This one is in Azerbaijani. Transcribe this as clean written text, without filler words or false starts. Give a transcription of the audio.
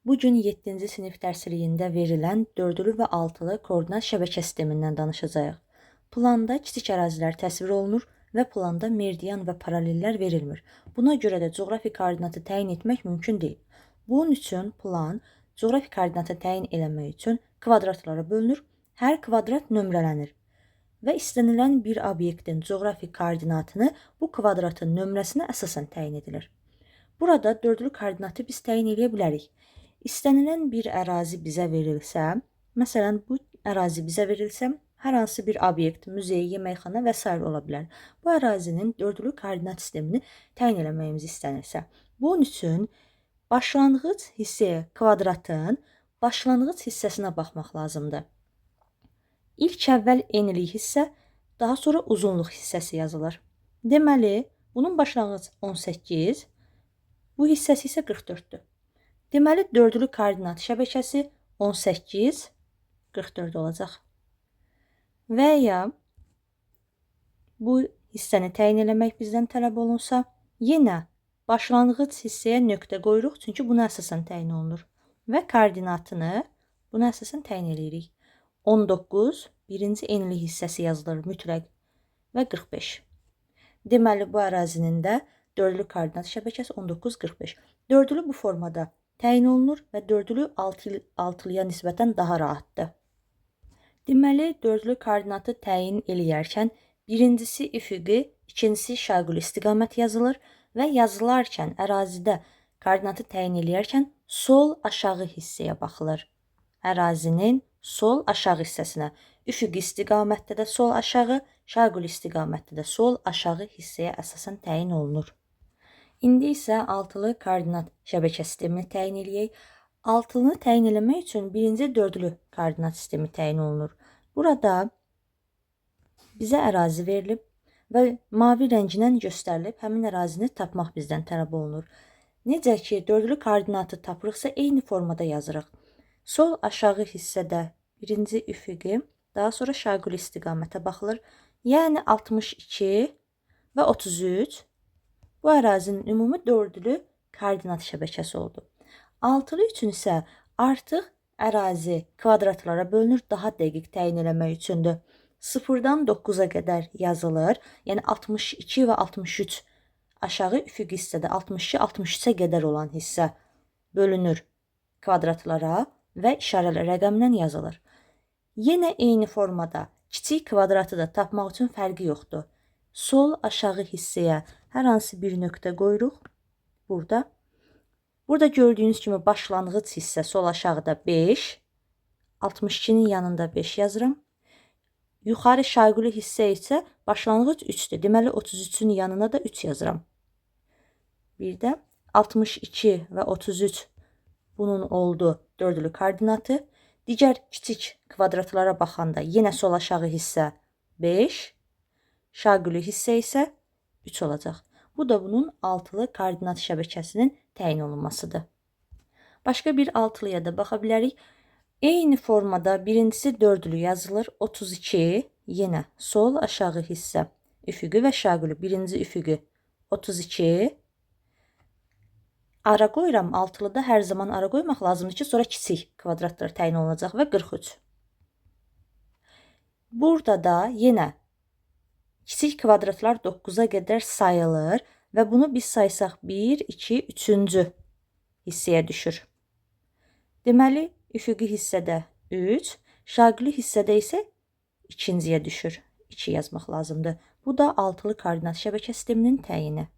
Bu gün 7-ci sinif dərsliyində verilən dördlü və altılı koordinat şəbəkə sistemindən danışacağıq. Planda kiçik ərazilər təsvir olunur və planda meridian və paralellər verilmir. Buna görə də coğrafi koordinatı təyin etmək mümkün deyil. Bunun üçün plan coğrafi koordinatı təyin etmək üçün kvadratlara bölünür, hər kvadrat nömrələnir və istənilən bir obyektin coğrafi koordinatını bu kvadratın nömrəsinə əsasən təyin edilir. Burada dördlü koordinatı biz təyin edə bilərik. İstənilən bir ərazi bizə verilsə, məsələn, bu ərazi bizə verilsə, hər hansı bir obyekt, muzey, yeməkxana və s. ola bilər. Bu ərazinin dördlü koordinat sistemini təyin etməyimiz istənirsə, bunun üçün başlanğıc hissəyə kvadratın başlanğıc hissəsinə baxmaq lazımdır. İlk əvvəl enlik hissə, daha sonra uzunluq hissəsi yazılır. Deməli, bunun başlanğıc 18, bu hissəsi isə 44-dür. Deməli, dördlü koordinat şəbəkəsi 18, 44 olacaq. Və ya bu hissəni təyin eləmək bizdən tələb olunsa, yenə başlanğıc hissəyə nöqtə qoyuruq, çünki buna əsasən təyin olunur. Və koordinatını buna əsasən təyin eləyirik. 19, birinci enlik hissəsi yazılır mütləq və 45. Deməli, bu ərazinin də dördlü koordinat şəbəkəsi 19, 45. Dördlü bu formada təyin olunur və dördlü altılıya nisbətən daha rahatdır. Deməli, dördlü koordinatı təyin eləyərkən birincisi üfüqi, ikincisi şaquli istiqamət yazılır və yazılarkən ərazidə koordinatı təyin eləyərkən sol aşağı hissəyə baxılır. Ərazinin sol aşağı hissəsinə. Üfüqi istiqamətdə də sol aşağı, şaquli istiqamətdə də sol aşağı hissəyə əsasən təyin olunur. İndi isə altılı koordinat şəbəkə sistemini təyin eləyək. Altılını təyin eləmək üçün birinci dördlü koordinat sistemi təyin olunur. Burada bizə ərazi verilib və mavi rənglə göstərilib həmin ərazini tapmaq bizdən tələb olunur. Necə ki, dördlü koordinatı tapırıqsa eyni formada yazırıq. Sol aşağı hissədə birinci üfüqi, daha sonra şaquli istiqamətə baxılır. Yəni 62 və 33. Bu ərazinin ümumi dördlü koordinat şəbəkəsi oldu. Altılı üçün isə artıq ərazi kvadratlara bölünür, daha dəqiq təyin eləmək üçündür. 0-dan 9-a qədər yazılır, yəni 62 və 63 aşağı üfüq hissədə 62-63-ə qədər olan hissə bölünür kvadratlara və işarəli rəqəmlə yazılır. Yenə eyni formada kiçik kvadratı da tapmaq üçün fərqi yoxdur. Sol aşağı hissəyə hər hansı bir nöqtə qoyuruq. Burada gördüyünüz kimi başlanğıc hissə sol aşağıda 5, 62-nin yanında 5 yazıram. Yuxarı şaquli hissə isə başlanğıc 3-dür. Deməli 33-ün yanına da 3 yazıram. Bir də 62 və 33 bunun oldu dördlü koordinatı. Digər kiçik kvadratlara baxanda yenə sol aşağı hissə 5, şaquli hissə isə 3 olacaq. Bu da bunun altılı koordinat şəbəkəsinin təyin olunmasıdır. Başqa bir altılıya da baxa bilərik. Eyni formada birincisi dördlü yazılır. 32, yenə sol aşağı hissə üfüqi və şaquli. Birinci üfüqi 32. Ara qoyuram. Altılıda hər zaman ara qoymaq lazımdır ki, sonra kiçik kvadratlar təyin olunacaq və 43. Burada da yenə kiçik kvadratlar 9-a qədər sayılır və bunu biz saysaq 1, 2, 3-cü hissəyə düşür. Deməli, üfüqi hissədə 3, şaquli hissədə isə 2-ciyə düşür. 2 yazmaq lazımdır. Bu da altılı koordinat şəbəkə sisteminin təyini.